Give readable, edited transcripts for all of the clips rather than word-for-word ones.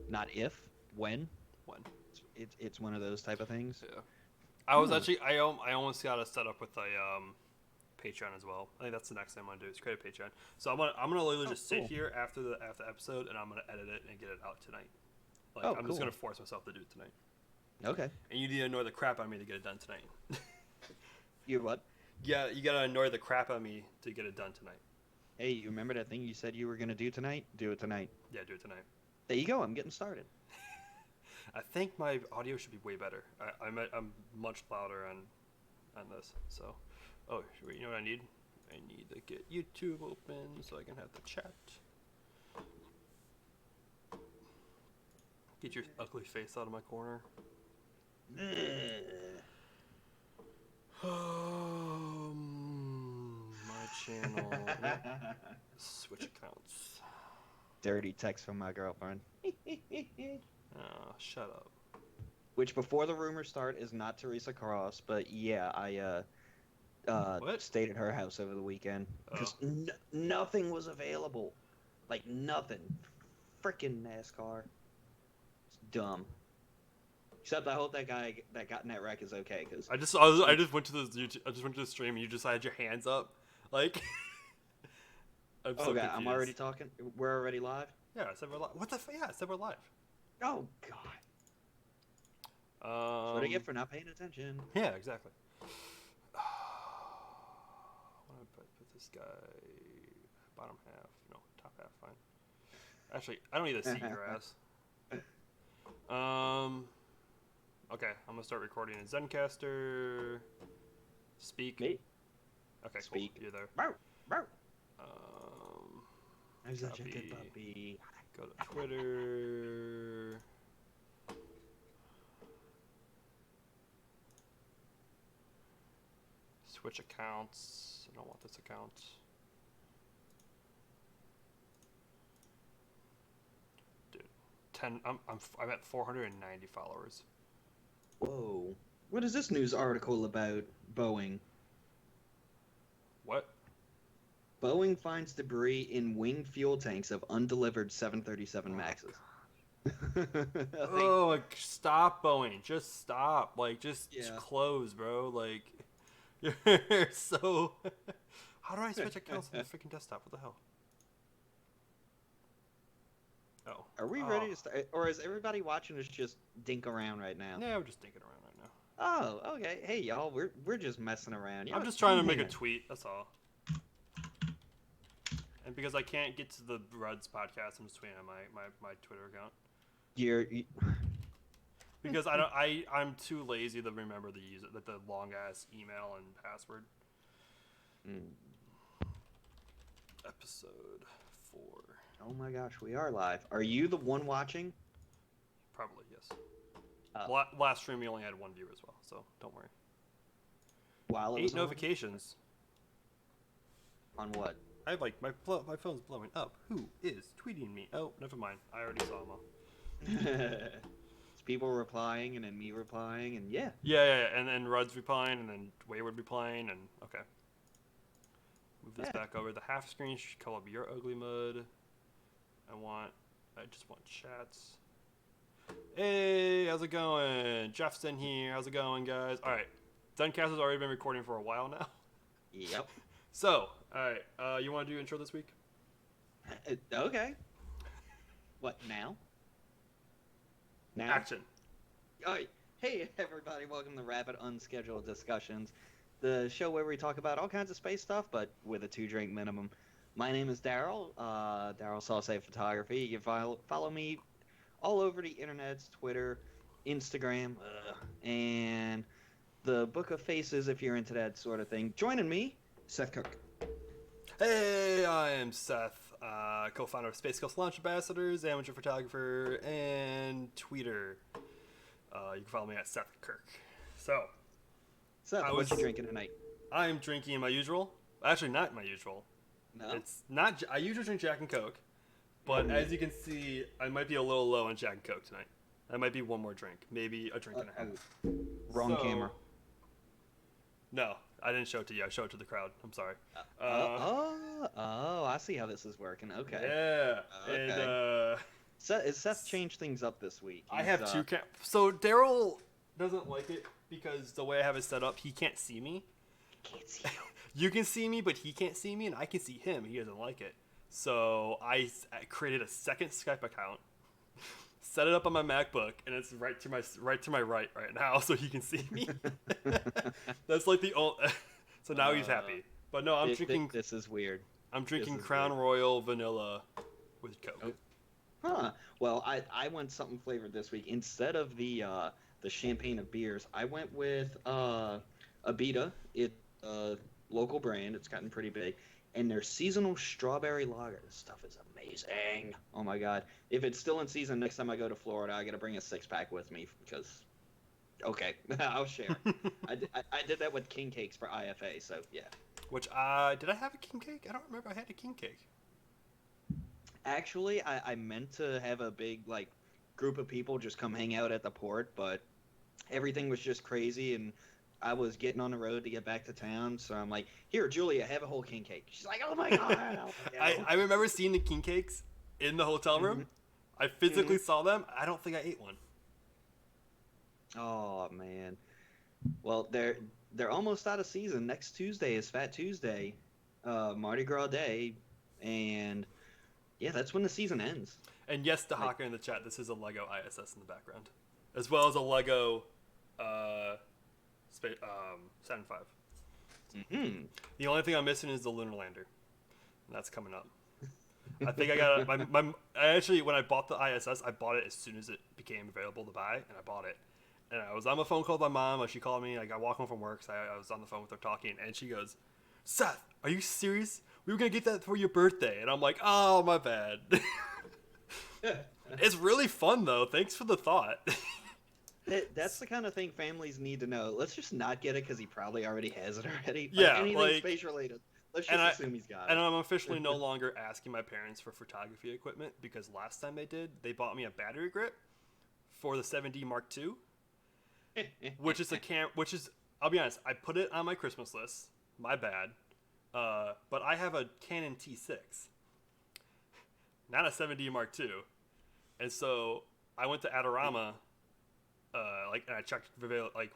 Not if, when. When? It's one of those type of things. Yeah. I was Huh. actually I almost got it set up with a Patreon as well. I think that's the next thing I'm gonna do is create a Patreon. So I'm gonna literally Oh, just sit cool. here after the episode and I'm gonna edit it and get it out tonight. Like Oh, I'm just cool. gonna force myself to do it tonight. Okay. And you need to annoy the crap out of me to get it done tonight. You what? Yeah, you gotta annoy the crap out of me to get it done tonight. Hey, you remember that thing you said you were gonna do tonight? Do it tonight. Yeah, do it tonight. There you go. I'm getting started. I think my audio should be way better. I'm much louder on this. So, oh, you know what I need? I need to get YouTube open so I can have the chat. Get your ugly face out of my corner. My channel. Switch accounts. Dirty text from my girlfriend. Oh, shut up. Which, before the rumors start, is not Teresa Cross, but yeah, I What? stayed at her house over the weekend because nothing was available, like nothing. Frickin' NASCAR. It's dumb. Except I hope that guy that got in that wreck is okay, because I just went to the YouTube, I just went to the stream and you just had your hands up, like. I'm so okay, confused. I'm already talking. We're already live. Yeah, I said we're live. What the? Yeah, I said we're live. Oh God. That's what I get for not paying attention. Yeah, exactly. I want to put this guy bottom half. No, top half. Fine. Actually, I don't need to see grass. Okay, I'm gonna start recording in Zencaster. Speak. Me? Okay, Speak. cool. You're there. Bow, bow. Copy. Such a good puppy. Go to Twitter. Switch accounts. I don't want this account. Dude, I'm at 490 followers. Whoa. What is this news article about Boeing? What? Boeing finds debris in wing fuel tanks of undelivered 737 Maxes. Oh, like, stop, Boeing. Just stop. Like, just Yeah. close, bro. Like, you're so. How do I switch accounts on the freaking desktop? What the hell? Oh. Are we ready to start? Or is everybody watching us just dink around right now? Yeah, we're just thinking around right now. Oh, okay. Hey, y'all, we're just messing around. I'm just trying to make a tweet. That's all. And because I can't get to the Ruds podcast, I'm just tweeting on my Twitter account. Because I'm too lazy to remember the long ass email and password. Episode 4. Oh my gosh, we are live. Are you the one watching? Probably, yes. Oh. Last stream we only had one viewer as well, so don't worry. While it 8 was notifications. On what? I have like my phone's blowing up. Who is tweeting me? Oh, never mind. I already saw them all. It's people replying and then me replying and yeah. Yeah. And then Rudd's replying and then Wayward replying and okay. Move this back over the half screen. Call up your ugly mud. I just want chats. Hey, how's it going? Jeff's in here. How's it going, guys? All right. Zencast has already been recording for a while now. Yep. So, all right. You want to do intro this week? Okay. What now? Now. Action. All right. Hey everybody, welcome to Rapid Unscheduled Discussions, the show where we talk about all kinds of space stuff, but with a 2-drink minimum. My name is Daryl. Daryl Sauce Photography. You can follow me all over the internets, Twitter, Instagram, and the Book of Faces if you're into that sort of thing. Joining me, Seth Cook. Hey, I am Seth, co-founder of Space Coast Launch Ambassadors, amateur photographer, and tweeter. You can follow me at Seth Kirk. So, Seth, what you drinking tonight? I'm drinking my usual. Actually, not my usual. No? It's not. I usually drink Jack and Coke, but as you can see, I might be a little low on Jack and Coke tonight. That might be one more drink, maybe a drink and a half. Wrong camera. No, I didn't show it to you. I showed it to the crowd. I'm sorry. I see how this is working. Okay. Yeah. Okay. And Seth changed things up this week. I have two So Daryl doesn't like it because the way I have it set up, he can't see me. Can't see you. You can see me, but he can't see me, and I can see him. He doesn't like it. So I created a second Skype account, set it up on my MacBook, and it's right to my right now, so he can see me. That's like the only. So now he's happy. But no, I'm drinking. This is weird. I'm drinking Crown Royal Vanilla with Coke. Oh. Huh. Well, I went something flavored this week. Instead of the champagne of beers, I went with Abita. It's a local brand. It's gotten pretty big. And their seasonal strawberry lager. This stuff is amazing. Oh my god. If it's still in season next time I go to Florida, I gotta bring a 6-pack with me because okay, I'll share. I did that with king cakes for IFA, so yeah. Which did I have a king cake? I don't remember I had a king cake. Actually, I meant to have a big like group of people just come hang out at the port, but everything was just crazy and I was getting on the road to get back to town, so I'm like, here, Julia, have a whole king cake. She's like, oh my god. I remember seeing the king cakes in the hotel room. Mm-hmm. I physically saw them. I don't think I ate one. Oh man. Well, they're almost out of season. Next Tuesday is Fat Tuesday, Mardi Gras Day, and yeah, that's when the season ends. And yes, to Hawker in the chat, this is a Lego ISS in the background, as well as a Lego Saturn V. Mm-hmm. The only thing I'm missing is the Lunar Lander, and that's coming up. I think I got I actually, when I bought the ISS, I bought it as soon as it became available to buy, and I bought it. And I was on the phone call with my mom, and she called me. Like, I walked home from work, so I was on the phone with her talking, and she goes, "Seth, are you serious? We were gonna get that for your birthday." And I'm like, "Oh, my bad." It's really fun though. Thanks for the thought. That's the kind of thing families need to know. Let's just not get it because he probably already has it already. Yeah, anything space related. Let's just assume he's got it. And I'm officially no longer asking my parents for photography equipment because last time they bought me a battery grip for the 7D Mark II, which is I'll be honest, I put it on my Christmas list. My bad. But I have a Canon T6, not a 7D Mark II, and so I went to Adorama. And I checked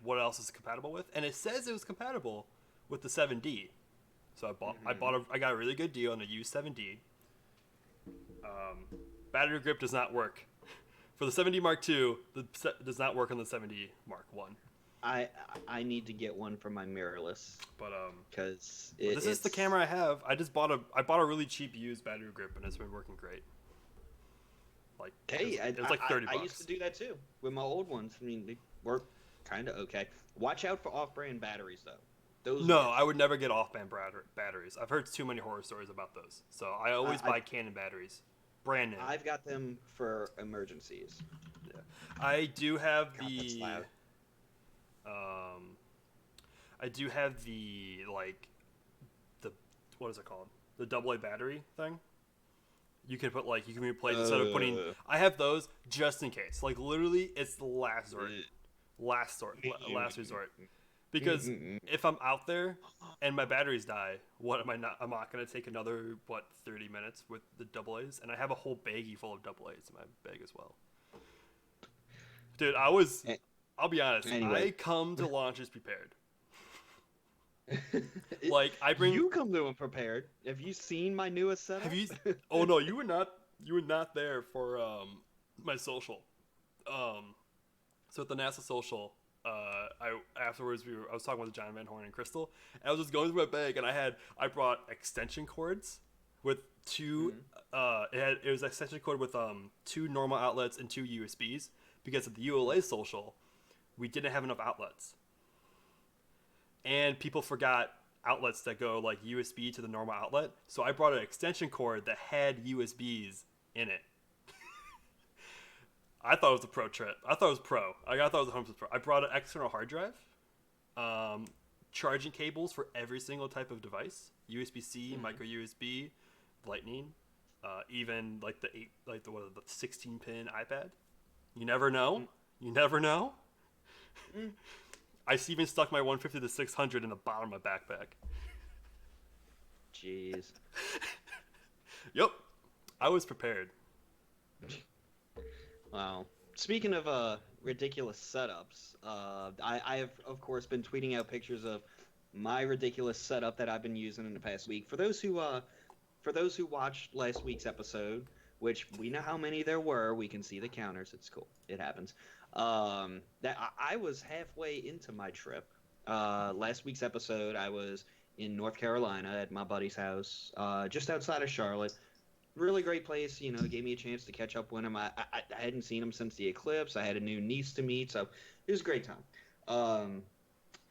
what else is compatible with, and it says it was compatible with the 7D. So I got a really good deal on the used 7D. Battery grip does not work for the 7D Mark II. Does not work on the 7D Mark I. I need to get one for my mirrorless, but because this is the camera I have. I bought a really cheap used battery grip, and it's been working great. Like, hey, it was like $30. I used to do that too with my old ones. I mean, they work kind of okay. Watch out for off-brand batteries, though. I would never get off-brand batteries. I've heard too many horror stories about those. So I always buy Canon batteries, brand name. I've got them for emergencies. Yeah, I do have what is it called? The AA battery thing. You can put you can replace instead of putting. I have those just in case. Like literally, it's the last resort. Because if I'm out there and my batteries die, what am I not? I'm not gonna take another 30 minutes with the AA's, and I have a whole baggie full of AA's in my bag as well. Dude, I'll be honest. Anyway. I come to launches prepared. You come to them prepared. Have you seen my newest setup? Have you? Oh no, you were not there for my social. So at the NASA social, I was talking with John Van Horn and Crystal, and I was just going through my bag, and I brought extension cords with two. It was an extension cord with 2 normal outlets and 2 USBs because at the ULA social, we didn't have enough outlets. And people forgot outlets that go like USB to the normal outlet. So I brought an extension cord that had USBs in it. I thought it was a pro trip. I thought it was pro. I thought it was a HomeSense Pro. I brought an external hard drive, charging cables for every single type of device, USB-C, micro USB, Lightning, even the 16-pin iPad. You never know. You never know. I even stuck my 150 to 600 in the bottom of my backpack. Jeez. Yep, I was prepared. Wow. Speaking of ridiculous setups, I have of course been tweeting out pictures of my ridiculous setup that I've been using in the past week. For those who watched last week's episode, which we know how many there were, we can see the counters. It's cool. It happens. That I was halfway into my trip. Last week's episode, I was in North Carolina at my buddy's house, just outside of Charlotte. Really great place. You know, gave me a chance to catch up with him. I hadn't seen him since the eclipse. I had a new niece to meet, so it was a great time.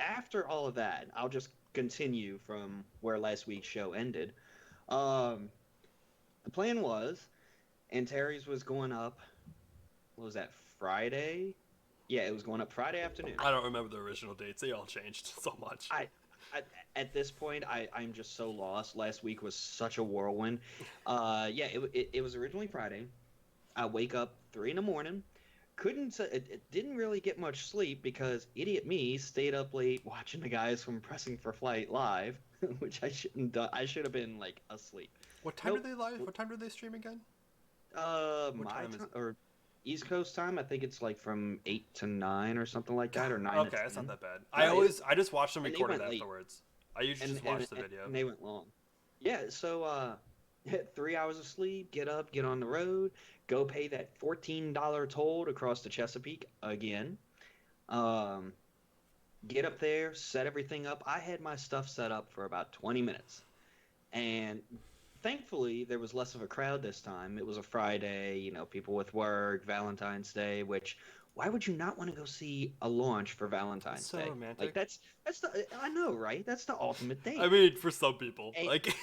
After all of that, I'll just continue from where last week's show ended. Um, the plan was, Antares was going up. What was that, Friday? Yeah, it was going up Friday afternoon. I don't remember the original dates. They all changed so much. I at this point, I'm just so lost. Last week was such a whirlwind. Yeah, it was originally Friday. I wake up 3 in the morning. It didn't really get much sleep because idiot me stayed up late watching the guys from Pressing for Flight live, which I shouldn't done. I should have been like asleep. What time Nope. did they live? What time did they stream again? My time is time it? or East Coast time, I think it's like from 8 to 9 or something like that, or 9 to Okay, 10. that's not that bad. No, I just watched them and they record it went late. afterwards. I usually just watch the video. And they went long. Yeah, so 3 hours of sleep, get up, get on the road, go pay that $14 toll to cross the Chesapeake again. Um, get up there, set everything up. I had my stuff set up for about 20 minutes. And thankfully, there was less of a crowd this time. It was a Friday, you know, people with work, Valentine's Day, which why would you not want to go see a launch for Valentine's So Day? romantic. Like that's the I know, right? That's the ultimate date. I mean, for some people, Hey. like,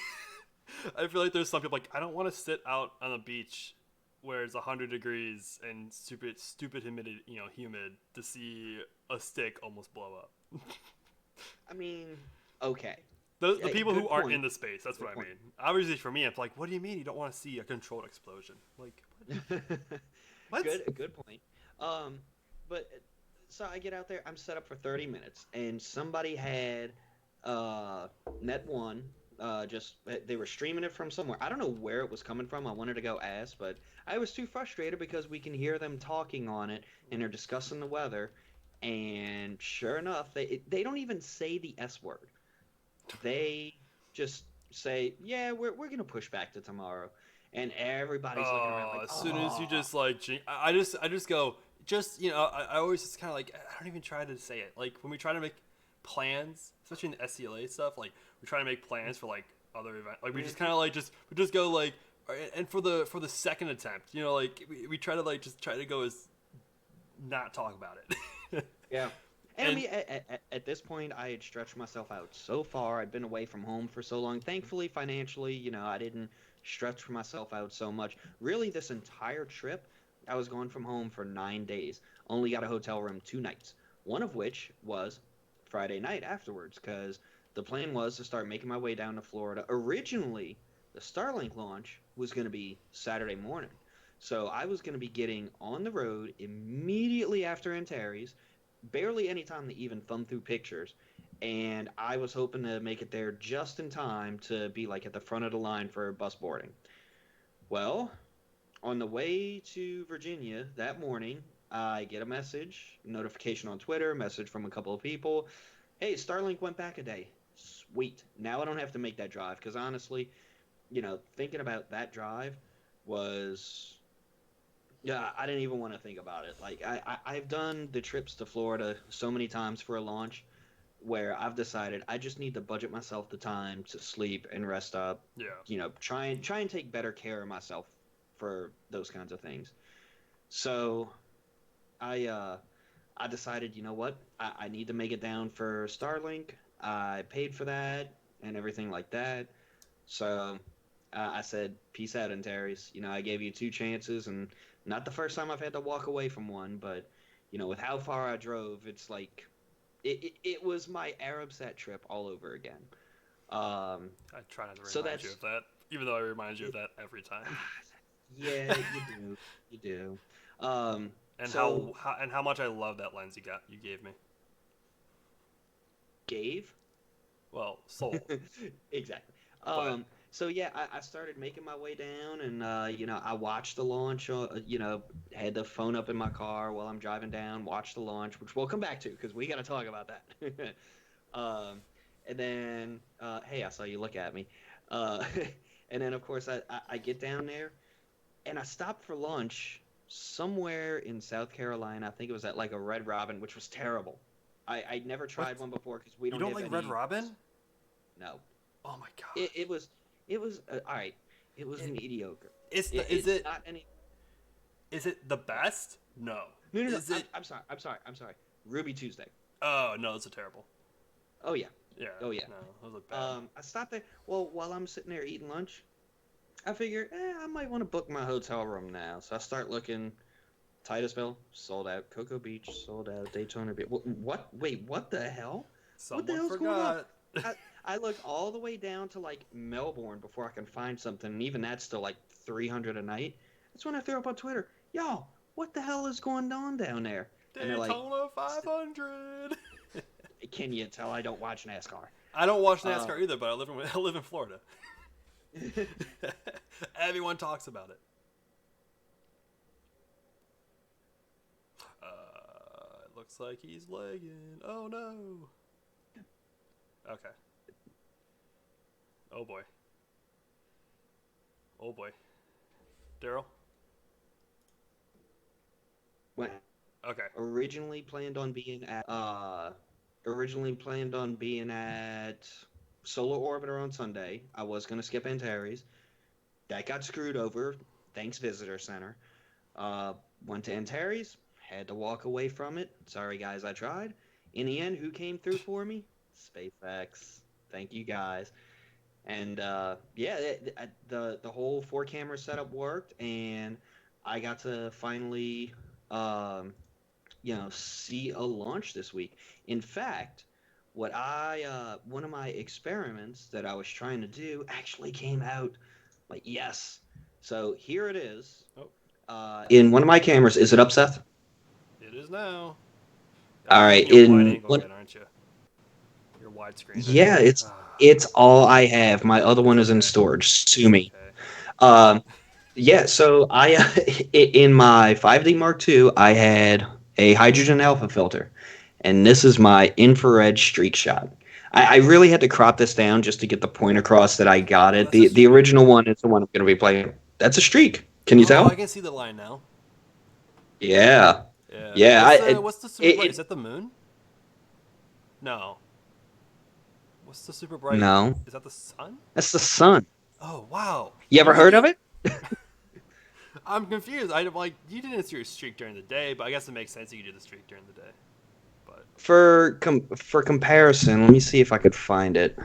I feel like there's some people like I don't want to sit out on the beach where it's 100 degrees and stupid humidity, humid to see a stick almost blow up. I mean, okay. The Yeah, people good who aren't point. in the space, that's Good what I point. mean. Obviously, for me, it's like, what do you mean you don't want to see a controlled explosion? Like, what? Good point. But so I get out there. I'm set up for 30 minutes, and somebody had Net One. Just they were streaming it from somewhere. I don't know where it was coming from. I wanted to go ask, but I was too frustrated because we can hear them talking on it, and they're discussing the weather. And sure enough, they don't even say the S word. They just say, "Yeah, we're gonna push back to tomorrow," and everybody's looking around like, As soon as you "Oh." just like, I just go, I always just kind of like, I don't even try to say it. Like when we try to make plans, especially in the SCLA stuff, like we try to make plans for like other events. Like we just kind of like we just go like, and for the second attempt, like we try to like just try to go as not talk about it. Yeah. And I And- mean, at this point, I had stretched myself out so far. I'd been away from home for so long. Thankfully, financially, I didn't stretch myself out so much. Really, this entire trip, I was gone from home for 9 days. Only got a hotel room 2 nights, one of which was Friday night afterwards, because the plan was to start making my way down to Florida. Originally, the Starlink launch was going to be Saturday morning. So I was going to be getting on the road immediately after Antares, barely any time to even thumb through pictures, and I was hoping to make it there just in time to be like at the front of the line for bus boarding. Well, on the way to Virginia that morning, I get a notification on Twitter, message from a couple of people. Hey, Starlink went back a day. Sweet. Now I don't have to make that drive because honestly, thinking about that drive was. Yeah, I didn't even want to think about it. Like I've done the trips to Florida so many times for a launch where I've decided I just need to budget myself the time to sleep and rest up. Yeah. Try and take better care of myself for those kinds of things. So I decided, you know what? I need to make it down for Starlink. I paid for that and everything like that. So I said, peace out, Antares. I gave you 2 chances, and not the first time I've had to walk away from one, but, with how far I drove, it's like, it was my Arabsat trip all over again. I try not to So remind you that's- of that, even though I remind you of that every time. Yeah, you do. And So- how much I love that lens you gave me. gave. Well, sold. Exactly. But So yeah, I started making my way down, and I watched the launch. Had the phone up in my car while I'm driving down, watched the launch, which we'll come back to because we got to talk about that. um, and then, hey, I saw you look at me. Uh, and then, of course, I get down there, and I stopped for lunch somewhere in South Carolina. I think it was at like a Red Robin, which was terrible. I'd never what? tried one before because we You don't don't have like Red any. Robin? No, Oh my it, gosh. it was it was all right. It was It, mediocre. it's the, is It's it not any. is it the best? No. No, no, no. Is I'm, it? I'm sorry. I'm sorry. I'm sorry. Ruby Tuesday. Oh no, it's a terrible. Oh yeah. Yeah. Oh yeah. No, those look bad. I stopped there. Well, while I'm sitting there eating lunch, I figure, I might want to book my hotel room now. So I start looking. Titusville sold out. Cocoa Beach sold out. Daytona Beach. What? Wait, what the hell? What the Someone hell's going on? forgot. I, I look all the way down to like Melbourne before I can find something, and even that's still like 300 a night. That's when I throw up on Twitter, yo, what the hell is going on down there? And they're like, Daytona 500. can you tell I don't watch NASCAR? I don't watch Uh, NASCAR either, but I live in Florida. Everyone talks about it. It looks like he's lagging. Oh no. Okay. Oh boy. Oh boy. Daryl. when Okay. originally planned on being at Solar Orbiter on Sunday. I was gonna skip Antares. That got screwed over. Thanks Visitor Center. Uh, Went to Antares. Had to walk away from it. Sorry guys, I tried. In the end, who came through for me? SpaceX. Thank you guys. And yeah, the whole four camera setup worked, and I got to finally see a launch this week. In fact, one of my experiments that I was trying to do actually came out like yes. So here it is. Oh, In one of my cameras, is it up, Seth? it is now. All You're right. using your wide In angle one, again, aren't you? Your widescreen. yeah, it's Ah, it's all I have. My other it's one is in okay. storage. Sue It's me. okay. Um, yeah. So in my 5D Mark II, I had a hydrogen alpha filter, and this is my infrared streak shot. I really had to crop this down just to get the point across that I got Oh, it. that's a The streak. original one is the one I'm going to be playing. That's a streak. Can you Oh, I tell? can see the line now. Yeah, Yeah. yeah. What's the super bright? Is It that the moon? No. What's the super bright? no, Is that the sun? that's the sun. Oh wow. You You ever can heard of do. it? I'm confused. I like you didn't see your streak during the day, but I guess it makes sense you could do the streak during the day. But For comparison, let me see if I could find it.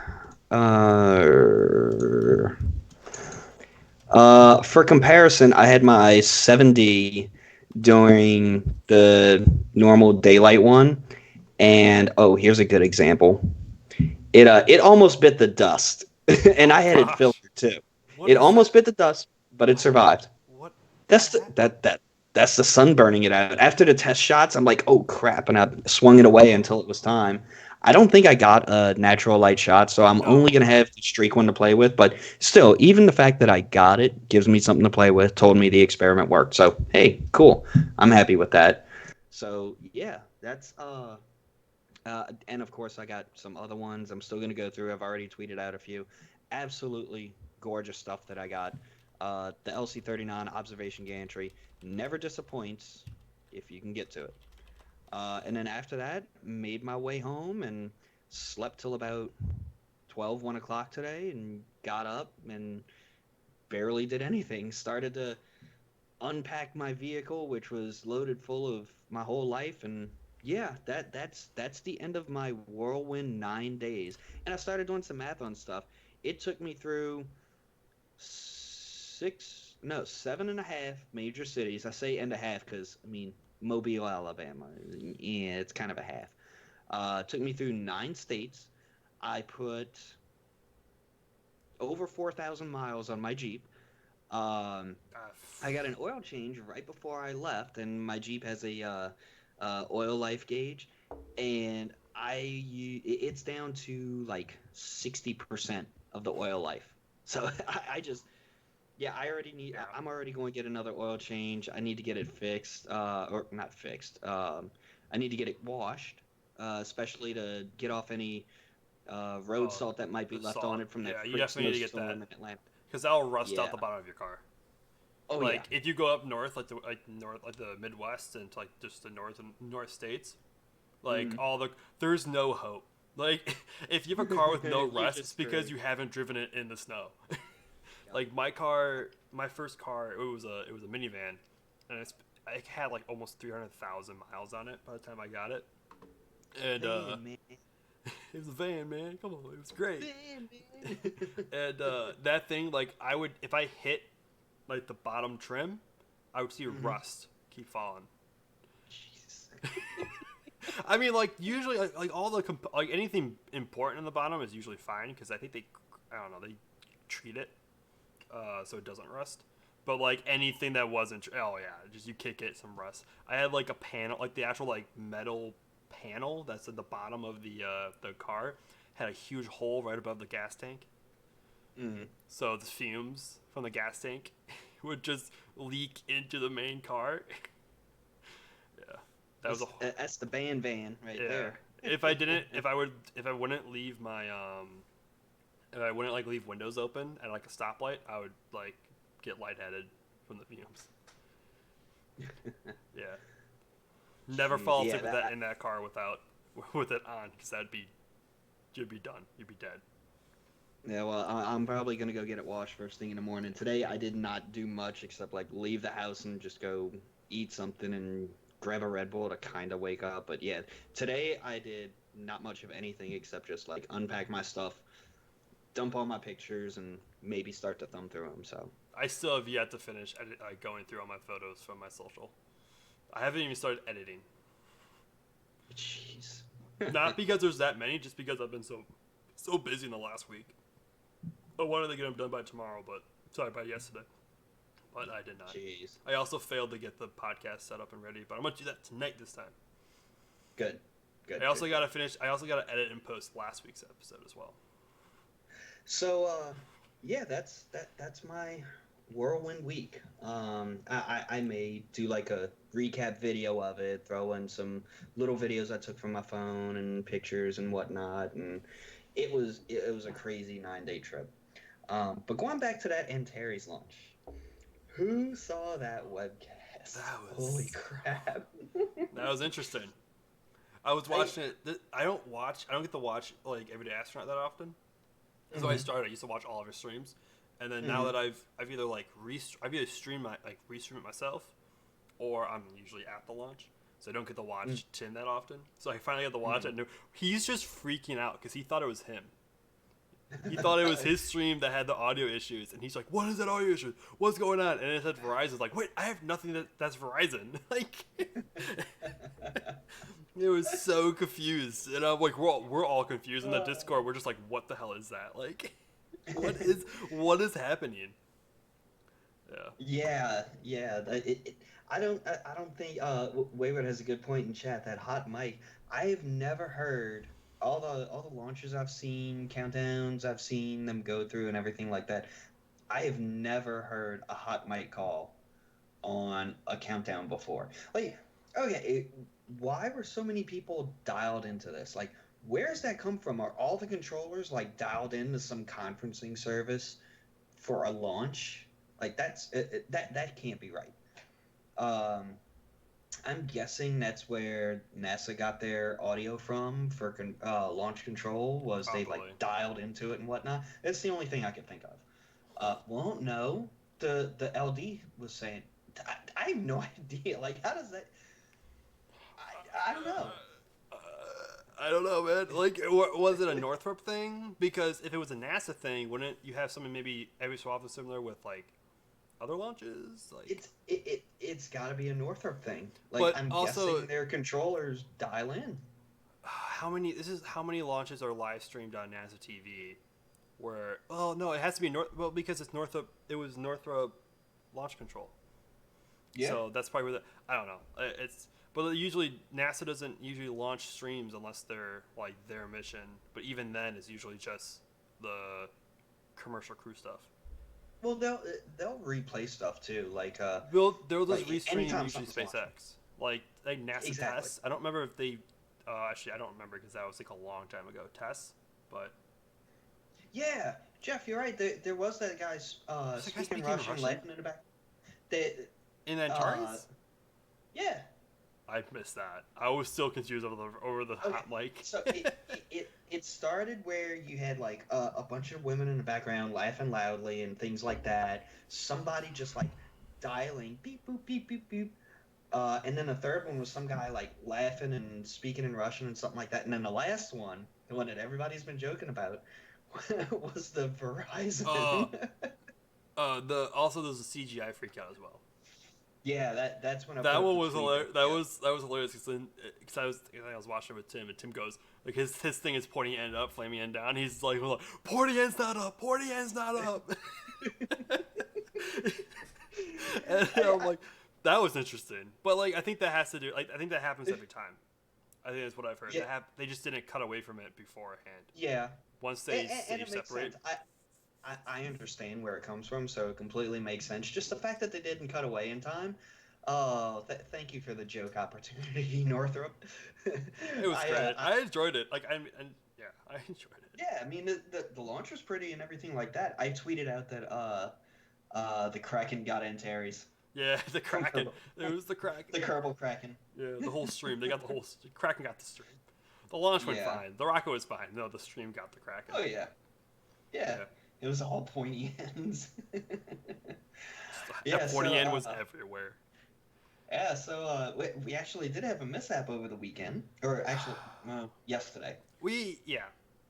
Uh, for comparison, I had my 7D during the normal daylight one, and oh, here's a good example. It almost bit the dust, and oh I had it gosh, filtered too. what It is that? almost bit the dust, but it survived. What? That's the, Ha- that's the sun burning it out. After the test shots, I'm like, oh crap, and I swung it away until it was time. I don't think I got a natural light shot, so I'm no. only gonna have the streak one to play with. But still, even the fact that I got it gives me something to play with. Told me the experiment worked. So hey, cool. I'm happy with that. So yeah, that's and of course I got some other ones. I'm still gonna go through. I've already tweeted out a few. Absolutely gorgeous stuff that I got. The LC39 observation gantry never disappoints if you can get to it. And then after that, made my way home and slept till about 1 o'clock today and got up and barely did anything. Started to unpack my vehicle, which was loaded full of my whole life, and yeah, that's the end of my whirlwind 9 days. And I started doing some math on stuff. It took me through no, 7.5 major cities. I say and a half because I mean Mobile, Alabama. Yeah, it's kind of a half. Took me through 9 states. I put over 4,000 miles on my Jeep. Um, I got an oil change right before I left, and my Jeep has a oil life gauge, and it's down to like 60% of the oil life. So I just yeah, I already need. Yeah. I'm already going to get another oil change. I need to get it fixed, or not fixed. I need to get it washed, especially to get off any road Oh, salt that might be the left on salt. it from that Yeah, you freak definitely need to get that snowstorm in Atlanta. because that'll rust out Yeah. the bottom of your car. Oh yeah. Like if you go up north, like the Midwest and to, like just the north states, like Mhm. there's no hope. Like if you have a car with no You're rust, just it's because screwed. you haven't driven it in the snow. Yep. Like my first car, it was a minivan, and it had like almost 300,000 miles on it by the time I got it, and Man, man. it was a van, man. Come on, it was great. Man, man. And that thing, like I would, if I hit like the bottom trim, I would see Mhm. rust keep falling. Jesus. I mean, like usually, like all the like anything important in the bottom is usually fine because I think I don't know, they treat it so it doesn't rust. But like anything that wasn't, oh yeah, just you kick it, some rust. I had like a panel, like the actual like metal panel that's at the bottom of the car, had a huge hole right above the gas tank. Mhm. So the fumes from the gas tank would just leak into the main car. Yeah, that was That's the van right yeah. there. If I didn't, if I wouldn't leave my if I wouldn't like leave windows open at like a stoplight, I would like get lightheaded from the fumes. Yeah, never Jeez, fall yeah, asleep with that in that car without with it on because you'd be done. You'd be dead. Yeah, well, I'm probably gonna go get it washed first thing in the morning. Today, I did not do much except like leave the house and just go eat something and grab a Red Bull to kind of wake up. But yeah, today I did not much of anything except just like unpack my stuff, dump all my pictures, and maybe start to thumb through them. So, I still have yet to finish going through all my photos from my social. I haven't even started editing. jeez. Not because there's that many, just because I've been so busy in the last week. I wanted to get them done by tomorrow, but sorry, by yesterday. But I did not. Jeez. I also failed to get the podcast set up and ready, but I'm gonna do that tonight this time. Good. Good. I also good. gotta finish. I also gotta edit and post last week's episode as well. So, yeah, that's my whirlwind week. I may do like a recap video of it, throw in some little videos I took from my phone and pictures and whatnot, and it was a crazy 9 day trip. But going back to that Antares launch, who saw that webcast? That was- Holy crap! That was interesting. I was watching it. I don't get to watch like Everyday Astronaut that often. So I started. I used to watch all of his streams, and then now that I've either like I've either restream it myself, or I'm usually at the launch, so I don't get to watch Tim that often. So I finally got to watch it. And he's just freaking out because he thought it was him. He thought it was his stream that had the audio issues, and he's like, "What is that audio issue? What's going on?" And it said Verizon's like, "Wait, I have nothing that's Verizon." Like, it was so confused, and I'm like, we're all confused in the Discord. We're just like, "What the hell is that? Like, what is happening?" Yeah. Yeah. I don't think. Wayward has a good point in chat. That hot mic. I've never heard all the launches I've seen, countdowns I've seen them go through, and everything like that. I have never heard a hot mic call on a countdown before. Like, okay, why were so many people dialed into this? Like, where does that come from? Are all the controllers like dialed into some conferencing service for a launch? Like, that can't be right. Um, I'm guessing that's where NASA got their audio from for launch control. Was they Probably. like dialed into it and whatnot? That's the only thing I can think of. Well, no, the LD was saying. I have no idea. Like, how does that? I don't know. I don't know, man. Like, was it a Northrop thing? Because if it was a NASA thing, wouldn't you have something maybe every so often similar with like other launches? Like, It's got to be a Northrop thing. Like, But I'm also- guessing their controllers dial in. how many launches are live streamed on NASA TV? Where no, it has to be because it's Northrop. It was Northrop Launch Control. Yeah. So that's probably where I don't know. It's but usually NASA doesn't usually launch streams unless they're like their mission. But even then, it's usually just the commercial crew stuff. Well, they'll replay stuff too, They'll just restream anytime usually something's launching. like NASA Exactly. tests. I don't remember if they actually I don't remember because that was like a long time ago tests. But Yeah, Jeff, you're right. There was that guy's was that guy speaking speaking Russian, Russian laughing in the back. They, in uh, Antares? yeah. I missed that. I was still confused over the Okay. hot mic. So it started where you had like a bunch of women in the background laughing loudly and things like that. Somebody just like dialing beep boop beep beep beep. And then the third one was some guy like laughing and speaking in Russian and something like that. And then the last one, the one that everybody's been joking about, was the Uh, Verizon. the also there's a CGI freak out as well. Yeah, that's when I put That up one the was tweet. hilarious. Yeah. That was hilarious because I was watching it with Tim and Tim goes like his thing is pointing end up, flaming end down. He's like pointy end's not up, pointy end's not up. And I'm like, that was interesting. But like I think that has to do I think that happens every time. I think that's what I've heard. Yeah. They just didn't cut away from it beforehand. Yeah, Once they and it makes separate. sense. I understand where it comes from, so it completely makes sense. Just the fact that they didn't cut away in time. Oh, thank you for the joke opportunity, Northrop. It was I, great. I, I enjoyed it. Like yeah, I enjoyed it. yeah, I mean the launch was pretty and everything like that. I tweeted out that the Kraken got Antares. Yeah, the From Kraken. Kerbal. It was the Kraken. The Kerbal Kraken. Yeah, the whole stream. They got the whole Kraken got the stream. The launch went Yeah. fine. The rocket was fine. No, the stream got the Kraken. Oh yeah. Yeah. It was all pointy ends. That pointy so, end was everywhere. Yeah, so we actually did have a mishap over the weekend, or actually, yesterday.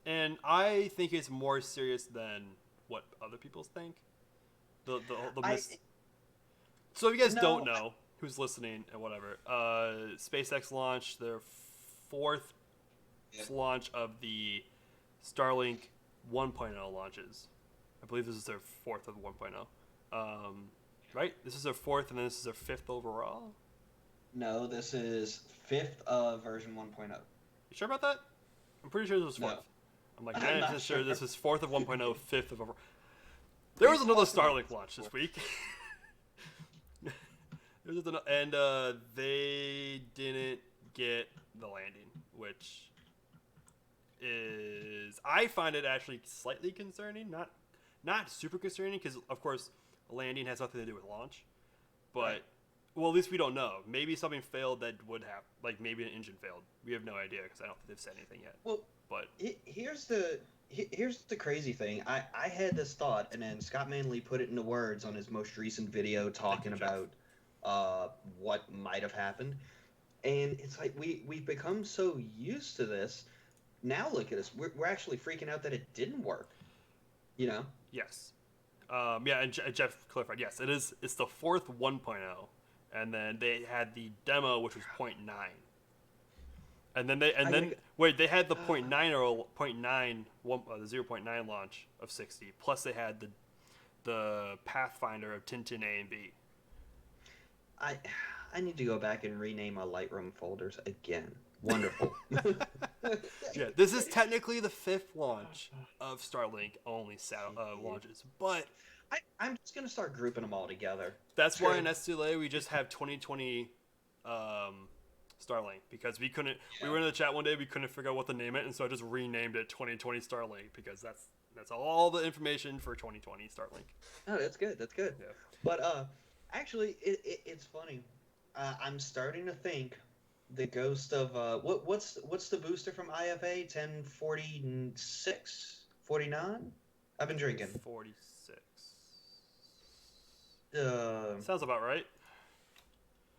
And I think it's more serious than what other people think. The miss. So if you guys don't know, who's listening and whatever, SpaceX launched their fourth launch of the Starlink 1.0 launches. I believe this is their fourth of 1.0. Right? This is their fourth, and then this is their fifth overall? No, this is fifth of version 1.0. You sure about that? I'm pretty sure this was fourth. No. I'm like I'm 90% not sure sure. this is fourth of 1.0, fifth of overall. There was another Starlink launch this week. And they didn't get the landing, which is I find it actually slightly concerning. Not super concerning because of course landing has nothing to do with launch, but Right. well at least we don't know. Maybe something failed that would have like maybe an engine failed. We have no idea because I don't think they've said anything yet. Well, But here's the crazy thing. I had this thought, and then Scott Manley put it into words on his most recent video talking Jeff. about what might have happened. And it's like we've become so used to this. Now look at us. We're actually freaking out that it didn't work. You know? yes, yeah, and Jeff clarified. Yes, it is. It's the fourth 1.0, and then they had the demo which was 0.9. And then they had the 0.9 or 0.9 the 0.9 launch of 60. Plus they had the Pathfinder of Tintin A and B. I need to go back and rename my Lightroom folders again. Wonderful. Yeah, this is technically the fifth launch of Starlink only launches, but I'm just gonna start grouping them all together. that's why in STLA we just have 2020 Starlink because we couldn't. We were in the chat one day, we couldn't figure out what to name it, and so I just renamed it 2020 Starlink because that's all the information for 2020 Starlink. Oh, that's good. That's good. Yeah. But actually, it's funny. I'm starting to think the ghost of what's the booster from IFA 1046 49? I've been drinking. 46. Uh, Sounds about right.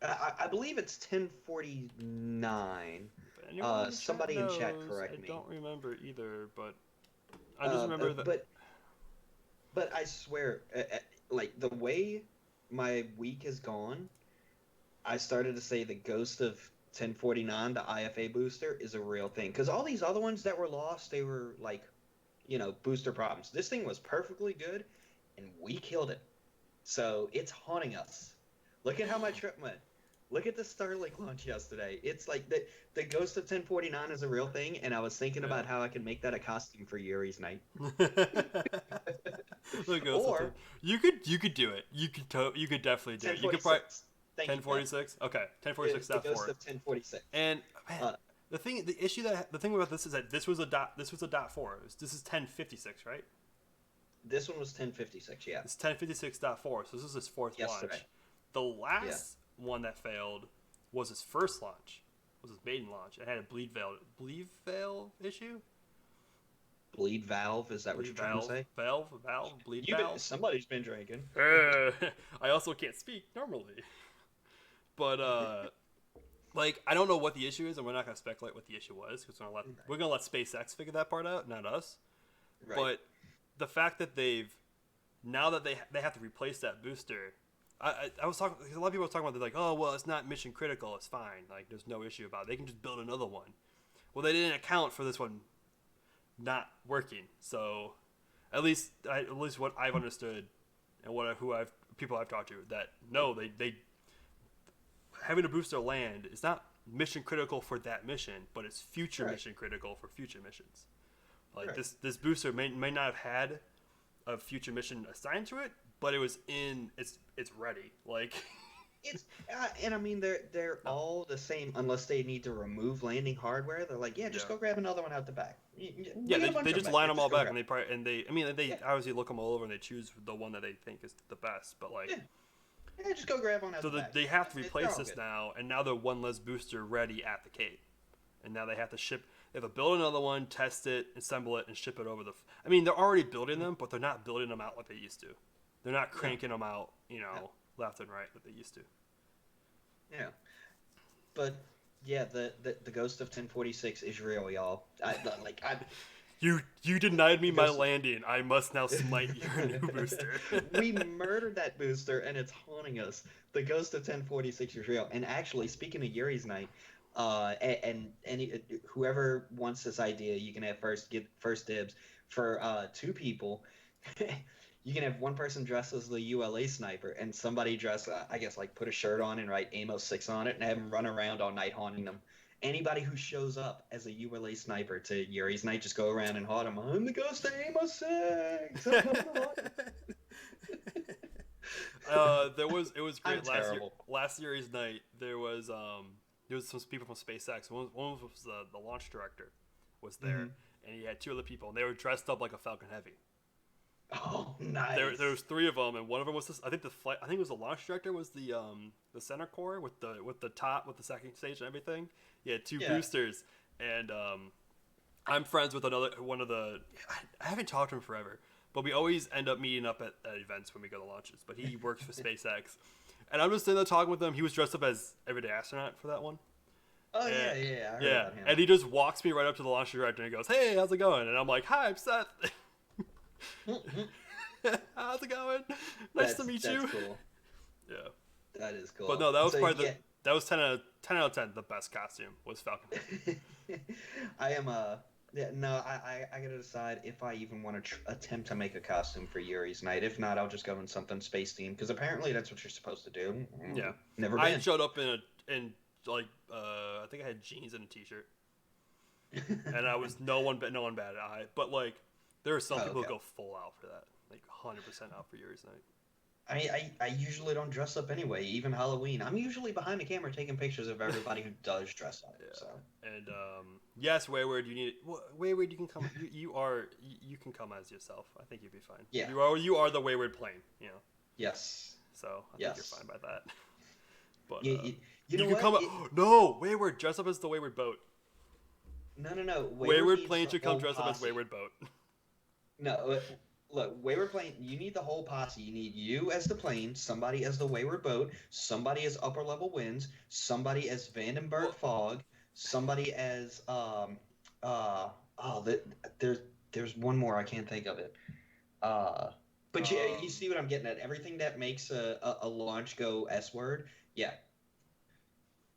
I believe it's 1049. But anyone in the somebody in chat knows, correct me. I don't remember either, but I just remember that. But I swear, like the way my week has gone, I started to say the ghost of 1049, the IFA booster, is a real thing. Because all these other ones that were lost, they were like, booster problems. This thing was perfectly good, and we killed it. So it's haunting us. Look at how my trip went. Look at the Starlink launch yesterday. It's like the Ghost of 1049 is a real thing, and I was thinking about how I can make that a costume for Yuri's night. Or you could do it. You could definitely do it. You could 1046. probably Thank you, 1046. Okay, The 1046.4. Ghost of 1046. And man, the thing about this is that this was a dot 4. This is 1056, right? This one was 1056. Yeah. It's 1056.4. So this is his fourth Yesterday. launch. The last one that failed was his first launch. Was his maiden launch. It had a bleed valve issue. Bleed valve? Is that what you're trying to say? Bleed valve. Somebody's been drinking. I also can't speak normally. But like I don't know what the issue is, and we're not gonna speculate what the issue was because we're gonna let SpaceX figure that part out, not us. Right. But the fact that they have to replace that booster. I was talking. A lot of people were talking about. They're like, oh well, it's not mission critical. It's fine. Like there's no issue about it. They can just build another one. Well, they didn't account for this one not working. So, at least what I've understood, and people I've talked to, that no, they having a booster land is not mission critical for that mission, but it's future mission critical for future missions. Like this booster may not have had a future mission assigned to it, but it was it's ready. Like it's and I mean they're all the same unless they need to remove landing hardware. They're like, just go grab another one out the back. They just line them all back and they obviously look them all over and they choose the one that they think is the best. But like, just go grab one out the back. So they have to replace this now, and now they're one less booster ready at the Cape, and now they have to ship. They have to build another one, test it, assemble it, and ship it over I mean, they're already building them, but they're not building them out like they used to. They're not cranking them out, left and right like they used to. Yeah. But yeah, the Ghost of 1046 is real, y'all. You denied me my landing. I must now smite your new booster. We murdered that booster, and it's haunting us. The Ghost of 1046 is real. And actually, speaking of Yuri's night, and whoever wants this idea, you can have first dibs for 2 people. You can have one person dress as the ULA sniper, and somebody dress, I guess, like put a shirt on and write Amos 6 on it, and have him run around all night haunting them. Anybody who shows up as a ULA sniper to Yuri's night, just go around and haunt him. I'm the ghost of Amos 6. It was great last Yuri's night. There was some people from SpaceX. One was the launch director was there, and he had 2 other people, and they were dressed up like a Falcon Heavy. Oh, nice. There was 3 of them, and one of them was this. I think it was the launch director was the center core with the top with the second stage and everything. He had 2 boosters, and I'm friends with one of the. I haven't talked to him forever, but we always end up meeting up at events when we go to launches. But he works for SpaceX, and I'm just sitting there talking with him. He was dressed up as Everyday Astronaut for that one. Oh, I heard about him. And he just walks me right up to the launch director and he goes, "Hey, how's it going?" And I'm like, "Hi, I'm Seth." How's it going? Nice to meet you. That's cool. Yeah. That is cool. But no, that was that was 10 out of 10. The best costume was Falcon. I am I gotta decide if I even want to attempt to make a costume for Yuri's night. If not, I'll just go in something space themed because apparently that's what you're supposed to do. Yeah. Never been. I showed up in I think I had jeans and a t-shirt, and I was no one batted an eye. But like, there are some people who go full out for that, like 100% out for Yuri's night. I mean, I usually don't dress up anyway, even Halloween. I'm usually behind the camera taking pictures of everybody who does dress up. Yeah. So. And yes, Wayward, Wayward, you can come. You can come as yourself. I think you'd be fine. Yeah. You are the Wayward plane. You know. Yes. So I think you're fine by that. But you know can what? come. No, Wayward, dress up as the Wayward boat. No. Wayward plane should come dress up as Wayward boat. No. Look, Wayward plane, you need the whole posse. You need you as the plane, somebody as the Wayward boat, somebody as upper level winds, somebody as Vandenberg fog, somebody as there's one more, I can't think of it. But you see what I'm getting at. Everything that makes a launch go S-word, yeah.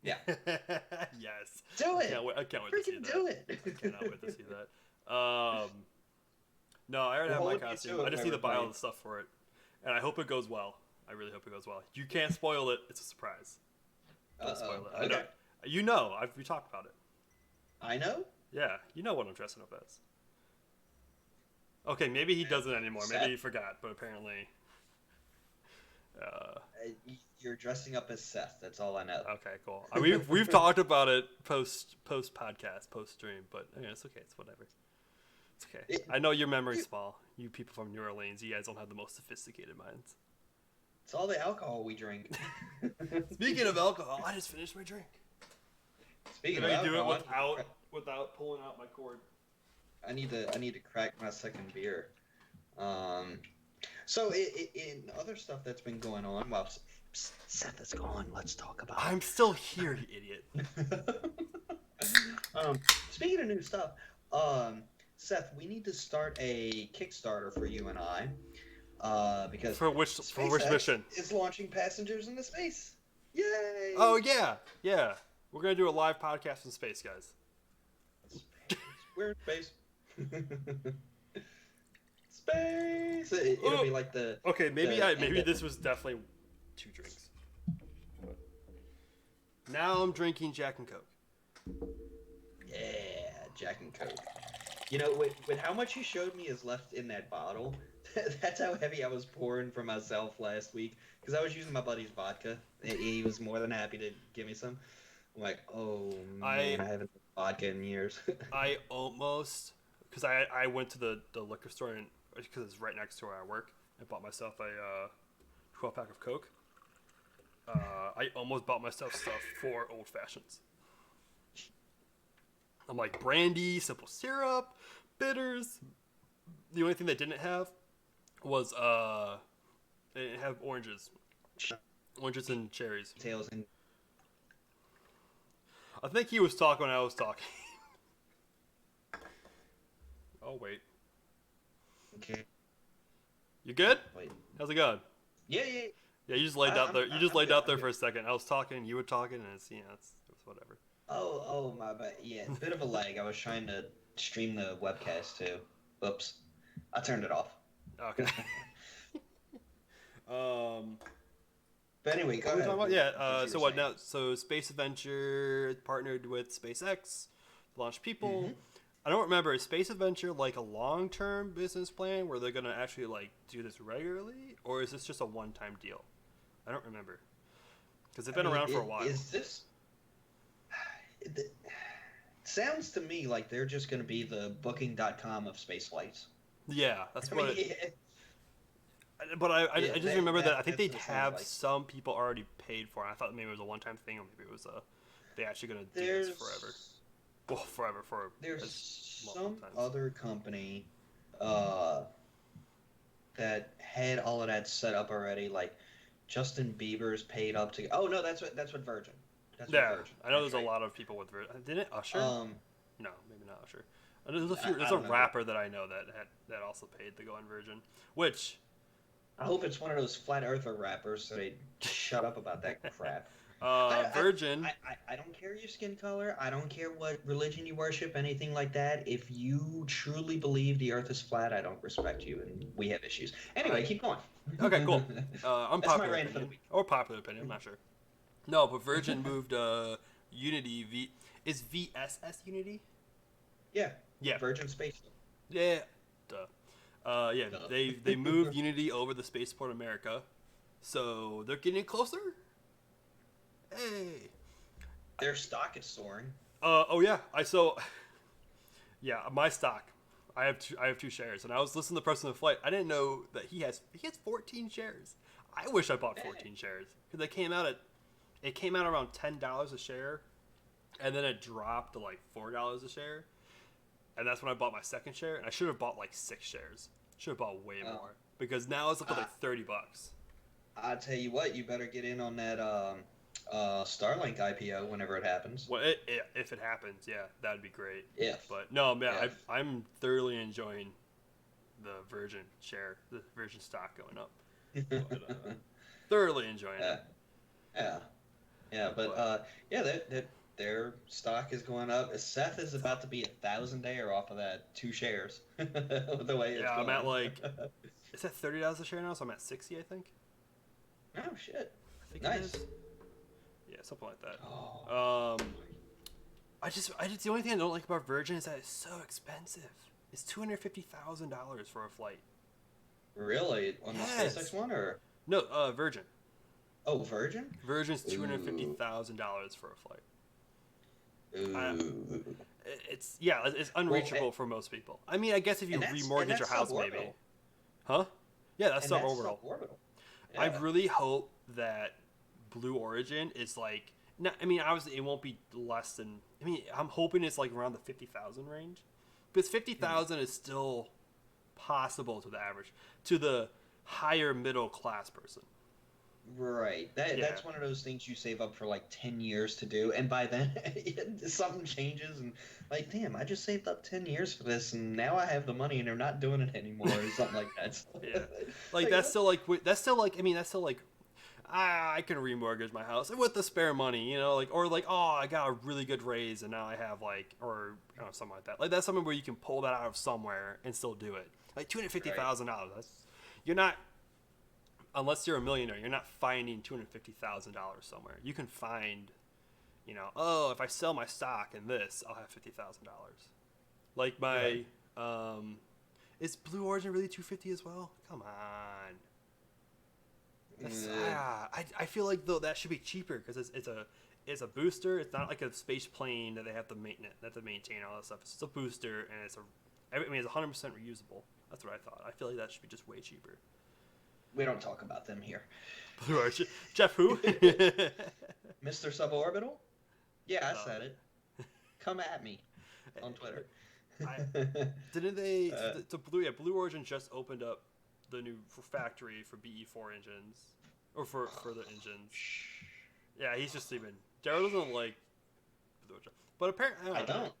Yes. Do it. I can't wait to see that. Do it. I cannot wait to see that. No, I already have my costume. I just need to buy all the stuff for it, and I hope it goes well. I really hope it goes well. You can't spoil it. It's a surprise. Don't spoil it. I Okay. know. You know. We talked about it. I know. Yeah, you know what I'm dressing up as. Okay, maybe he doesn't anymore. Maybe he forgot, but apparently. You're dressing up as Seth. That's all I know. Okay, cool. I mean, we've talked about it post podcast, post stream, but it's okay. It's whatever. It's okay. I know your memory's small. You people from New Orleans, you guys don't have the most sophisticated minds. It's all the alcohol we drink. Speaking of alcohol, I just finished my drink. Speaking Can of I do alcohol, it without pulling out my cord? I need to crack my second beer. So in other stuff that's been going on, while Seth is gone, let's talk about. I'm still here, you idiot. Speaking of new stuff, Seth, we need to start a Kickstarter for you and I, because for which mission? It's launching Passengers into Space. Yay! Oh yeah. We're gonna do a live podcast in space, guys. We're in space. Space. It'll be like the. Okay, maybe this was definitely 2 drinks. Now I'm drinking Jack and Coke. Yeah, Jack and Coke. You know, with how much you showed me is left in that bottle, that's how heavy I was pouring for myself last week. Because I was using my buddy's vodka. He was more than happy to give me some. I'm like, oh man, I haven't had vodka in years. I almost, because I went to the liquor store, and because it's right next to where I work, I bought myself a 12-pack of Coke. I almost bought myself stuff for Old Fashions. I'm like, brandy, simple syrup, bitters. The only thing they didn't have was they didn't have oranges and cherries. Tails and. I think he was talking when I was talking. Oh wait. Okay. You good? Wait. How's it going? Yeah. Yeah, you just laid out there. You just laid out there for a second. I was talking, you were talking, and it's it's whatever. Oh my bad. Yeah, a bit of a lag. I was trying to stream the webcast too. Oops. I turned it off. Okay. But anyway, go ahead. Yeah. So what now? So Space Adventure partnered with SpaceX to launch people. Mm-hmm. I don't remember. Is Space Adventure like a long-term business plan where they're gonna actually like do this regularly, or is this just a one-time deal? I don't remember because they've been around for a while. Is this? It sounds to me like they're just going to be the Booking.com of space flights. Yeah, that's what. But I just remember that I think they'd have like. Some people already paid for it. I thought maybe it was a one-time thing, or maybe it was they actually going to do this forever. Well, forever for. There's some other company that had all of that set up already. Like Justin Bieber's paid up to. Oh no, that's what Virgin. That's yeah, Virgin. I know there's a lot of people with Virgin. Didn't Usher? No, maybe not Usher. There's a few. There's a rapper that I know that also paid to go on Virgin, which. I hope it's one of those flat earther rappers so they shut up about that crap. Virgin. I don't care your skin color. I don't care what religion you worship, anything like that. If you truly believe the earth is flat, I don't respect you, and we have issues. Anyway, keep going. Okay, cool. Unpopular my rant opinion. for the week. Or popular opinion, I'm not sure. No, but Virgin moved Unity. Is VSS Unity? Yeah. Yeah. Virgin Space. Yeah. Duh. They moved Unity over the Spaceport America, so they're getting closer. Hey, their stock is soaring. My stock. I have 2 shares, and I was listening to the person in the flight. I didn't know that he has 14 shares. I wish I bought 14 shares because it came out around $10 a share, and then it dropped to like $4 a share. And that's when I bought my second share, and I should have bought like 6 shares. Should have bought way more because now it's up to like $30. I tell you what, you better get in on that Starlink IPO whenever it happens. Well, if it happens, yeah, that'd be great. But no, man, I'm thoroughly enjoying the Virgin stock going up. But, thoroughly enjoying it. Their stock is going up. Seth is about to be $1,000 off of that 2 shares. The way it's going. I'm at like, it's at $30 a share now, so I'm at 60, I think. Oh shit! I think it Nice. is. Yeah, something like that. Oh, I just the only thing I don't like about Virgin is that it's so expensive. It's $250,000 for a flight. really? On the SpaceX Yes. one or? No, Virgin. Oh, Virgin? Virgin's Ooh, $250,000 for a flight. I, ooh. it's Well, unreachable for most people. I mean, I guess if you and remortgage your that's house, maybe. suborbital, Huh? Yeah, that's and that's suborbital. suborbital. I Yeah. really hope that Blue Origin is like. No, I mean, obviously, it won't be less than. I mean, I'm hoping it's like around the 50,000 range, because Hmm. 50,000 is still possible to the average, to the higher middle class person. Right. Yeah, That's one of those things you save up for like 10 years to do, and by then something changes and like, damn, I just saved up 10 years for this and now I have the money and they're not doing it anymore or something like that. yeah. Like Like, that's still like that's still like I mean that's still like I can remortgage my house with the spare money, like or like oh I got a really good raise and now I have like or something like that. Like that's something where you can pull that out of somewhere and still do it. Like two hundred fifty right. thousand dollars. That's you're not unless you're a millionaire. You're not finding $250,000 somewhere. You can find oh if I sell my stock in this I'll have $50,000. Like Right. my is Blue Origin really 250 as well? Come on. That's Uh, I feel like though that should be cheaper because it's a booster. It's not like a space plane that they have to maintain all that stuff. It's just a booster and I mean it's 100% reusable. That's what I thought. I feel like that should be just way cheaper. we don't talk about them here. Blue Origin, Jeff who? Mr. Suborbital? Yeah, I uh, said it. Come at me on Twitter. I didn't they uh, Blue Origin just opened up the new factory for BE4 engines or for the engines. Yeah, he's just even. Daryl doesn't like Blue Origin, but apparently I I don't know.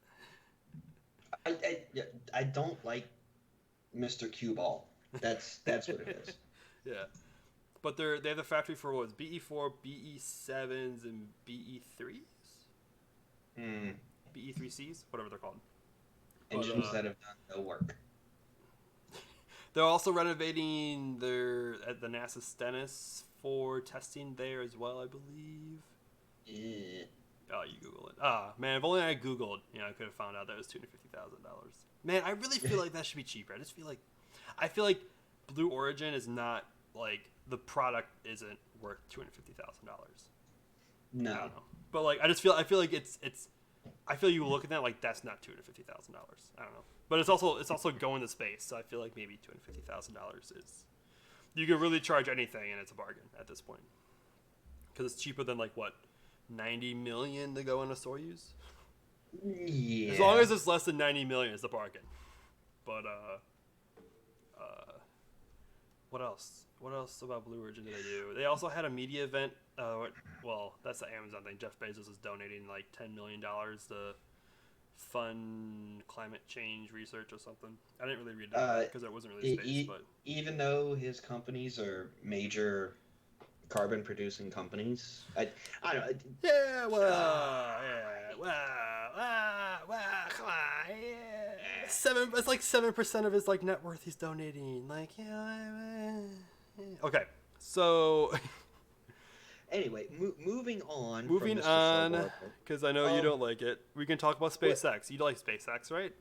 don't. Yeah, I don't like Mr. Cue Ball. That's what it is. Yeah, but they have the factory for what was BE4, BE7s, and BE3s, Hmm. BE3Cs, whatever they're called. But Engines that have done no work. they're also renovating at the NASA Stennis for testing there as well, I believe. Eh. Oh, you Google it. Ah, man, if only I Googled, I could have found out that it was $250,000. Man, I really feel like that should be cheaper. I feel like Blue Origin is not like the product isn't worth $250,000. I No. don't know, but like I feel like I feel you look at that like that's not $250,000. I don't know, but it's also going to space, so I feel like maybe $250,000 is you can really charge anything and it's a bargain at this point because it's cheaper than like what 90 million to go in a Soyuz. As long Yeah. as it's less than 90 million, it's a bargain. But what else? What else about Blue Origin did they do? They also had a media event. Well, that's the Amazon thing. Jeff Bezos is donating like $10 million to fund climate change research or something. I didn't really read that Uh, because it wasn't really e- space, e- but Even though his companies are major carbon producing companies, I don't. yeah, Uh, come on, yeah. It's like 7% of his like net worth he's donating. Like, okay, so anyway, moving on from moving Mr. on, Suborbital. because I know you Um, don't like it. We can talk about what? SpaceX. You like SpaceX, right?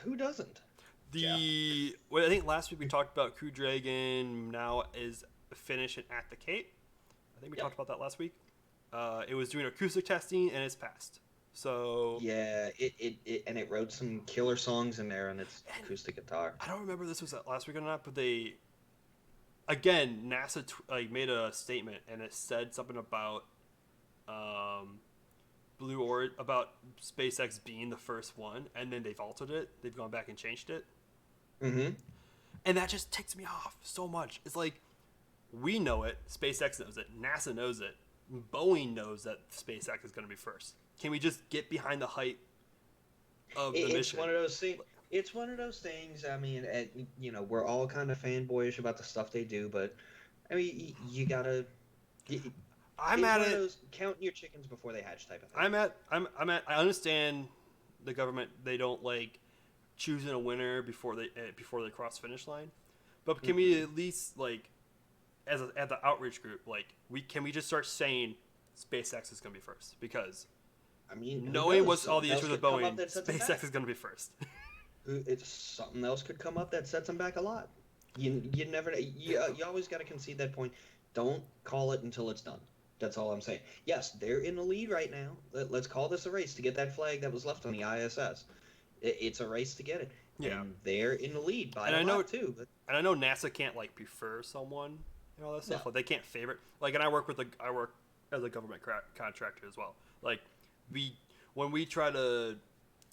Who doesn't? Jeff. I think last week we talked about Crew Dragon. Now is finishing at the Cape. I think we Yep. talked about that last week. It was doing acoustic testing and it's passed. So Yeah, and it wrote some killer songs in there on its and acoustic guitar. I don't remember if this was last week or not, but they again NASA made a statement and it said something about um, about SpaceX being the first one, and then they've altered it. They've gone back and changed it, Mm-hmm. and that just ticks me off so much. It's like we know it, SpaceX knows it, NASA knows it, Boeing knows that SpaceX is going to be first. Can we just get behind the hype of the It's mission? one of those things. It's one of those things. I mean, we're all kind of fanboyish about the stuff they do, but I mean, you gotta. I'm It's at one of it. those counting your chickens before they hatch type of thing. I understand the government. They don't like choosing a winner before they cross finish line, but can we Mm-mm. at least like as the outreach group, like we just start saying SpaceX is gonna be first, because I mean, who knowing knows? what's all the Something else issues with could come up Boeing, that sets them SpaceX back. is gonna be first. It's something else could come up that sets them back a lot. You never you always got to concede that point. Don't call it until it's done. That's all I'm saying. Yes, they're in the lead right now. Let's call this a race to get that flag that was left on the ISS. It's a race to get it, Yeah, and they're in the lead by and a I know lot too. But and I know NASA can't like prefer someone and all that stuff. no, Like they can't favorite. Like, and I work as a government contractor as well. Like we when we try to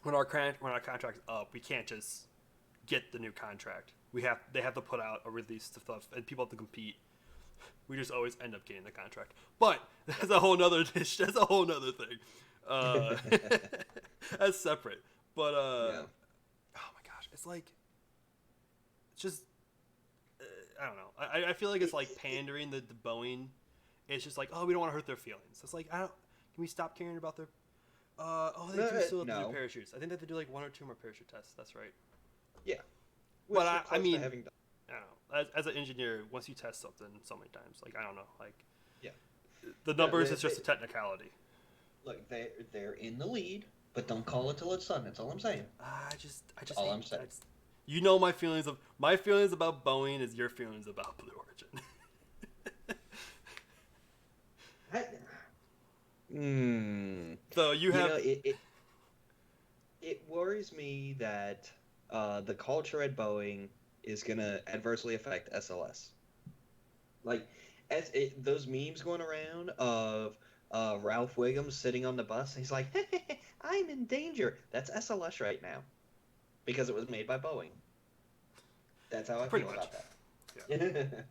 when our contract's up, we can't just get the new contract. They have to put out a release to stuff, and people have to compete. We just always end up getting the contract. But that's a whole nother dish. That's a whole nother thing. Uh, that's separate. But yeah. oh my gosh, it's like it's just I don't know. I feel like it's like pandering the Boeing. It's just like, oh, we don't want to hurt their feelings. It's like, I don't. Can we stop caring about their? They do still have to do parachutes. I think they have to do like 1 or 2 more parachute tests. That's right. Yeah. But Which I we're close to mean, having done. I don't know. As an engineer, once you test something so many times, like I don't know, like Yeah. the numbers is just a technicality. Look, they're in the lead, but don't call it till it's done. That's all I'm saying. I just All hate, I'm saying. you know my feelings about Boeing is your feelings about Blue Origin. So you have know, it worries me that the culture at Boeing is gonna adversely affect SLS. Like, those memes going around of Ralph Wiggum sitting on the bus, and he's like, "I'm in danger." That's SLS right now, because it was made by Boeing. That's how I pretty feel much. about Yeah. that.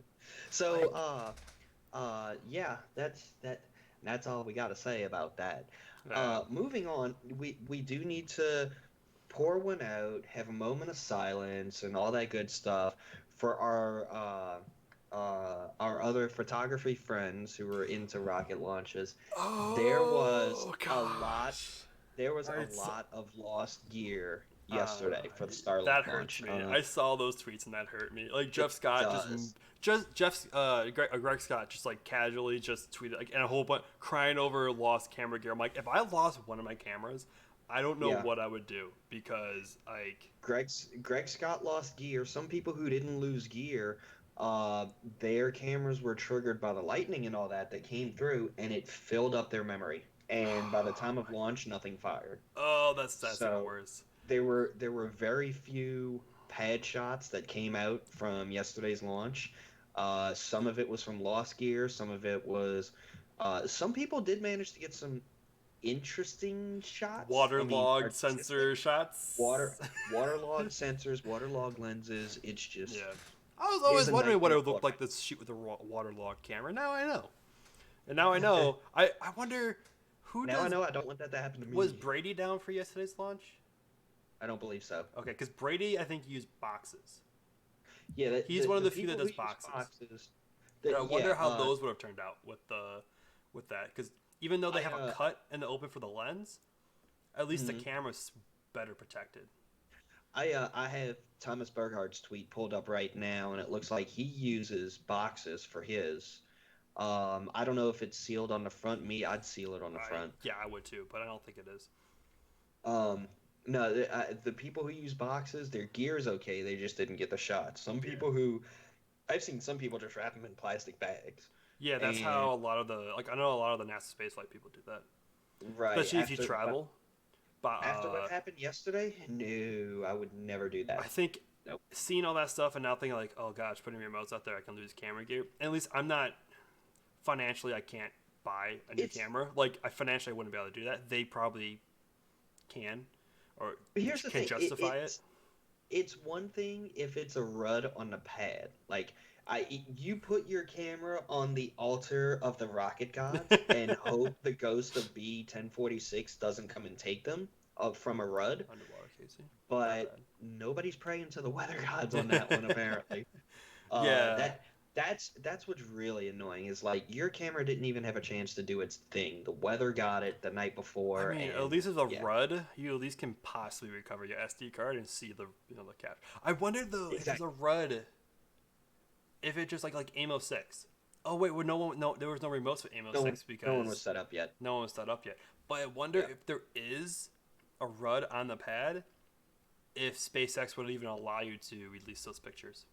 So, yeah, that's all we got to say about that. Moving on, we do need to pour one out, have a moment of silence, and all that good stuff for our other photography friends who were into rocket launches. There was Oh a lot. gosh. There was a It's- lot of lost gear yesterday for the Starlink that launch. hurts me. I saw those tweets and that hurt me. Like Jeff Scott does. Greg Scott just like casually just tweeted like and a whole bunch crying over lost camera gear. I'm like, if I lost one of my cameras, I don't know Yeah. what I would do, because like Greg Scott lost gear. Some people who didn't lose gear, their cameras were triggered by the lightning and all that came through, and it filled up their memory. And by the time of launch, nothing fired. oh that's So- even worse. There were very few pad shots that came out from yesterday's launch. Some of it was from lost gear. Some of it was. Some people did manage to get some interesting shots. Waterlogged artistic. sensor shots. Waterlogged sensors, waterlogged lenses. It's just. Yeah. I was always a wondering what it would nightmare look like to shoot with a waterlogged camera. Now I know. And now I know. I wonder who Now does. I know I don't want that to happen to me. Was Brady down for yesterday's launch? I don't believe so. Okay, because Brady, I think, used boxes. Yeah, He's one of the few that people does who use boxes. And I wonder how those would have turned out with that. Because even though they have a cut in the open for the lens, at least the camera's better protected. I have Thomas Berghardt's tweet pulled up right now, and it looks like he uses boxes for his. I don't know if it's sealed on the front. I'd seal it on the front. Yeah, I would too, but I don't think it is. No, the people who use boxes, their gear's okay. They just didn't get the shot. I've seen some people just wrap them in plastic bags. Yeah, that's how a lot of I know a lot of the NASA spaceflight people do that. Right. Especially if you travel. But after what happened yesterday, no, I would never do that. I think Nope. seeing all that stuff and now thinking like, oh gosh, putting remotes out there, I can lose camera gear. At least I'm not financially. I can't buy a new camera. Like I financially wouldn't be able to do that. They probably can, or But here's the can thing. justify it. It's one thing if it's a RUD on the pad. Like you put your camera on the altar of the rocket gods and hope the ghost of B-1046 doesn't come and take them from a RUD. Underwater casing. But nobody's praying to the weather gods on that one apparently. Yeah. That's what's really annoying is like your camera didn't even have a chance to do its thing. The weather got it the night before. I mean, and, at least as a RUD, you at least can possibly recover your SD card and see the the capture. I wonder though if it's a RUD, if it just like AIM 06, Oh wait, well, there was no remotes for Aimless No, 6 because no one was set up yet. no one was set up yet. But I wonder Yeah. if there is a RUD on the pad, if SpaceX would even allow you to release those pictures.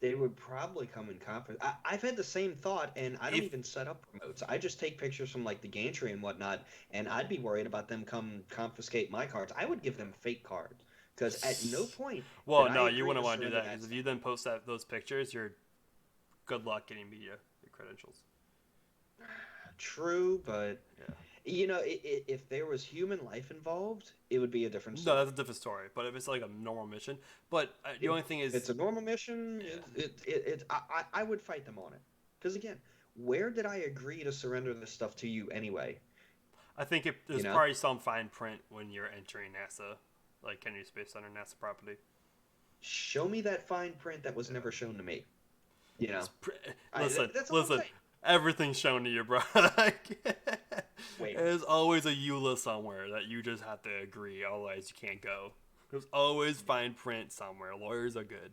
They would probably come in conference. I've had the same thought, and I don't If even set up remotes. I just take pictures from like the gantry and whatnot, and I'd be worried about them come confiscate my cards. I would give them fake cards because at no point did well, I no, you agree to wouldn't want to do surrender that that because if stuff. you then post those pictures, you're good luck getting media credentials. True, but Yeah. if there was human life involved, it would be a different No, that's story. a different story. But if it's like a normal mission, but the If only thing is, it's a normal mission, yeah, I would fight them on it. Because again, where did I agree to surrender this stuff to you anyway? I think You there's know, probably some fine print when you're entering NASA, like Kennedy Space Center, NASA property. show me that fine print that was Yeah. never shown to me. You know, that's all I'm Listen. saying. Everything's shown to you, bro. Wait, There's always a EULA somewhere that you just have to agree, otherwise you can't go. There's always fine print somewhere. Lawyers are good.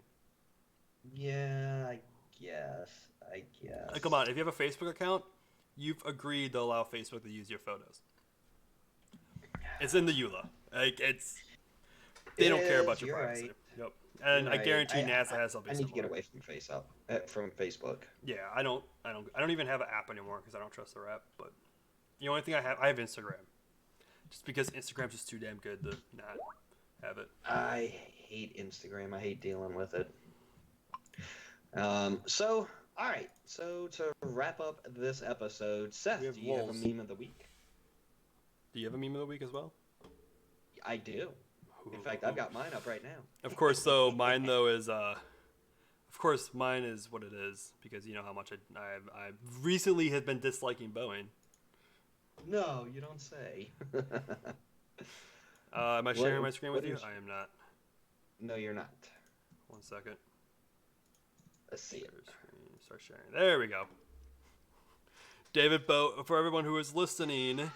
yeah, I guess, I Like, guess. come on, if you have a Facebook account, you've agreed to allow Facebook to use your photos. It's in the EULA. Like they It don't care is. about your You're privacy. right. Yep. You're And I right. guarantee NASA has I something need to get similar. away from Facebook. Yeah, I don't even have an app anymore because I don't trust their app. But the only thing I have Instagram, just because Instagram's just too damn good to not have it. I hate Instagram. I hate dealing with it. So, all right. So to wrap up this episode, Seth, We have do you have a wolves. meme of the week? Do you have a meme of the week as well? I do. In fact, I've got mine up right now. Of course, though, mine though is of course mine is what it is because you know how much I recently have been disliking Boeing. No, you don't say. Am I sharing my screen with what you? is- I am not. No, you're not. 1 second. Let's see it. Share screen. Start sharing. There we go. David Bowie. For everyone who is listening,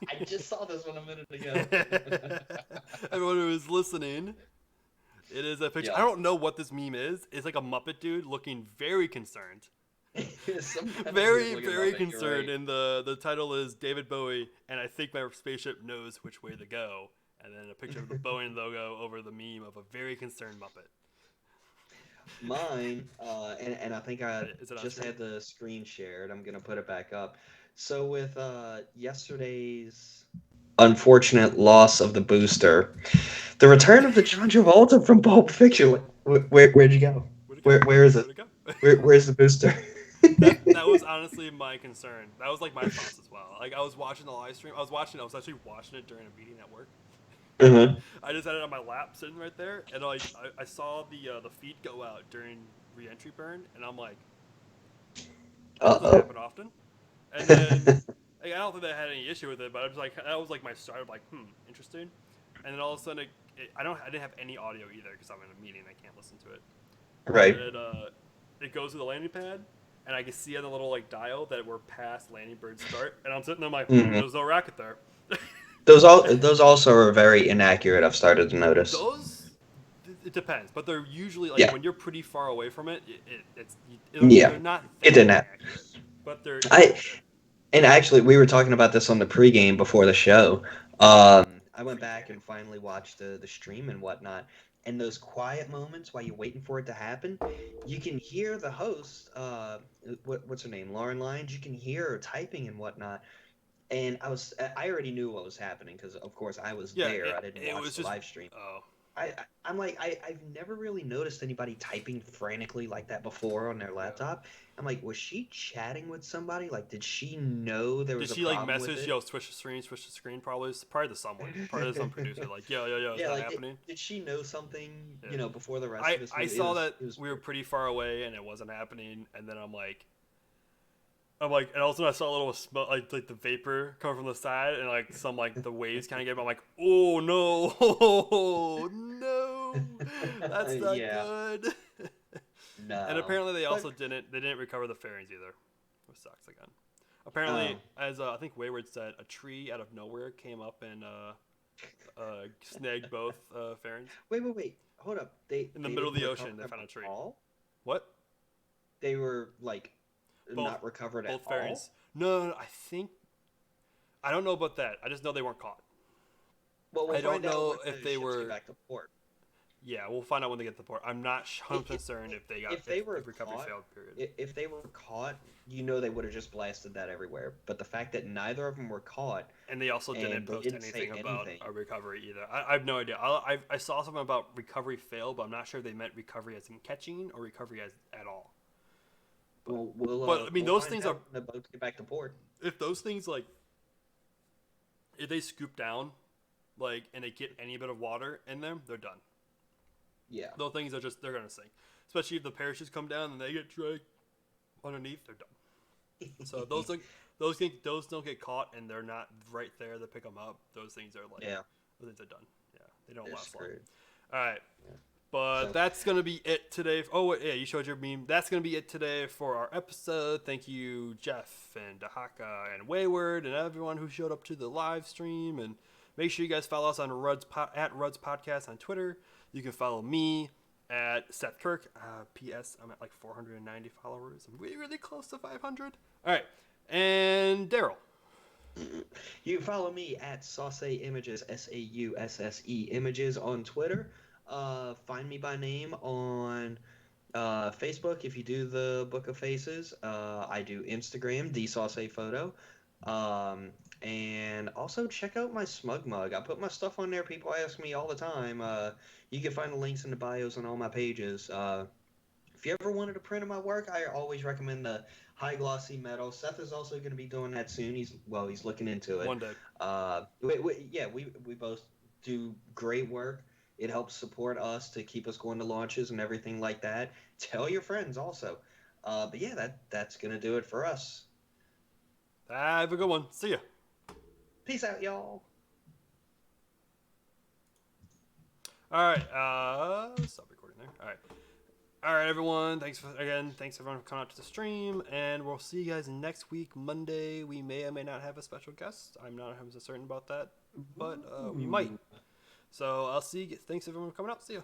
I just saw this one a minute ago. everyone who is listening, it is a picture. Yeah. I don't know what this meme is. It's like a Muppet dude looking very concerned. Some kind of Very, weird-looking very Muppet, you're concerned. right. And the title is David Bowie, and I think my spaceship knows which way to go. And then a picture of the Boeing logo over the meme of a very concerned Muppet. Mine, and I think I Is it on just screen? had the screen shared. I'm gonna put it back up. So with yesterday's unfortunate loss of the booster, the return of the John Travolta from Pulp Fiction. Where'd you go? Where is it? Where'd it go? Where's the booster? That was honestly my concern. That was like my thoughts as well. Like I was watching the live stream. I was actually watching it during a meeting at work. Uh-huh. I just had it on my lap sitting right there, and I saw the feed go out during re-entry burn, and I'm like, that doesn't happen often. And then like, I don't think that I had any issue with it, but I was like, that was like my start of like, interesting. And then all of a sudden, I didn't have any audio either because I'm in a meeting. I can't listen to it. Right. It goes to the landing pad, and I can see on the little like dial that we're past landing bird start, and I'm sitting there like, there's no rocket there. Those also are very inaccurate. I've started to notice. It depends, but they're usually like Yeah. when you're pretty far away from it. Yeah. They're not. It didn't happen. accurate, but they're. And actually, we were talking about this on the pregame before the show. I went back and finally watched the stream and whatnot. And those quiet moments while you're waiting for it to happen, you can hear the host, what's her name, Lauren Lyons. You can hear her typing and whatnot. And I already knew what was happening because, of course, I was there. I didn't watch the live stream. Oh. I'm like, I've never really noticed anybody typing frantically like that before on their laptop. I'm like, was she chatting with somebody? Like, did she know there was Did a she like problem with message, it? yo, switch the screen? Probably to someone, probably to some producer, like, yo, it's Yeah, not like, happening. did she know something, Yeah. before the rest of us? I It saw was- that it was we were pretty far away and it wasn't happening, and then I'm like, and also I saw a little smoke, like the vapor coming from the side, and like some like the waves kind of get. I'm like, oh no, no, that's not Yeah. good. No. And apparently they also didn't recover the fairings either, which sucks again. Apparently, as I think Wayward said, a tree out of nowhere came up and snagged both fairings. Wait. Hold up. In the middle of the ocean, they found a tree. All? What? They were like not recovered at both all? fairies. No, I think I don't know about that. I just know they weren't caught. Well, we'll I don't find out know when if the they ships get were. back to port. Yeah, we'll find out when they get to the port. I'm not 100% If, certain if they got if they were if recovery caught, failed. Period. if they were caught, you know they would have just blasted that everywhere. But the fact that neither of them were caught And they also didn't and they post didn't say anything about anything. a recovery either. I have no idea. I saw something about recovery fail, but I'm not sure if they meant recovery as in catching or recovery as at all. But I mean, We'll those find things out are. when the boats get back to port. If those things like, if they scoop down, like, and they get any bit of water in them, they're done. Yeah. Those things are just they're gonna sink. Especially if the parachutes come down and they get dragged underneath, they're done. So those don't get caught and they're not right there to pick them up. Those things are like those things are done. Yeah, they don't They're last long. screwed. All right. Yeah. But So- that's going to be it today. Oh, yeah, you showed your meme. That's going to be it today for our episode. Thank you, Jeff and Dahaka and Wayward and everyone who showed up to the live stream. And make sure you guys follow us on at Ruds Podcast on Twitter. You can follow me at Seth Kirk. P.S. I'm at like 490 followers. I'm really close to 500. All right. And Daryl. You can follow me at Sauce Images, SAUSSE Images on Twitter. Find me by name on Facebook if you do the Book of Faces. I do Instagram, the Sauce Photo. And also check out my Smug Mug. I put my stuff on there. People ask me all the time. You can find the links in the bios on all my pages. If you ever wanted a print of my work, I always recommend the high glossy metal. Seth is also going to be doing that soon. He's looking into it. One day. We both do great work. It helps support us to keep us going to launches and everything like that. Tell your friends also. But yeah, that's going to do it for us. Have a good one. See ya. Peace out, y'all. All right. Stop recording there. All right, everyone. Thanks everyone for coming out to the stream, and we'll see you guys next week, Monday. We may or may not have a special guest. I'm not 100% certain about that, but we might. So I'll see you. Thanks everyone for coming out. See ya.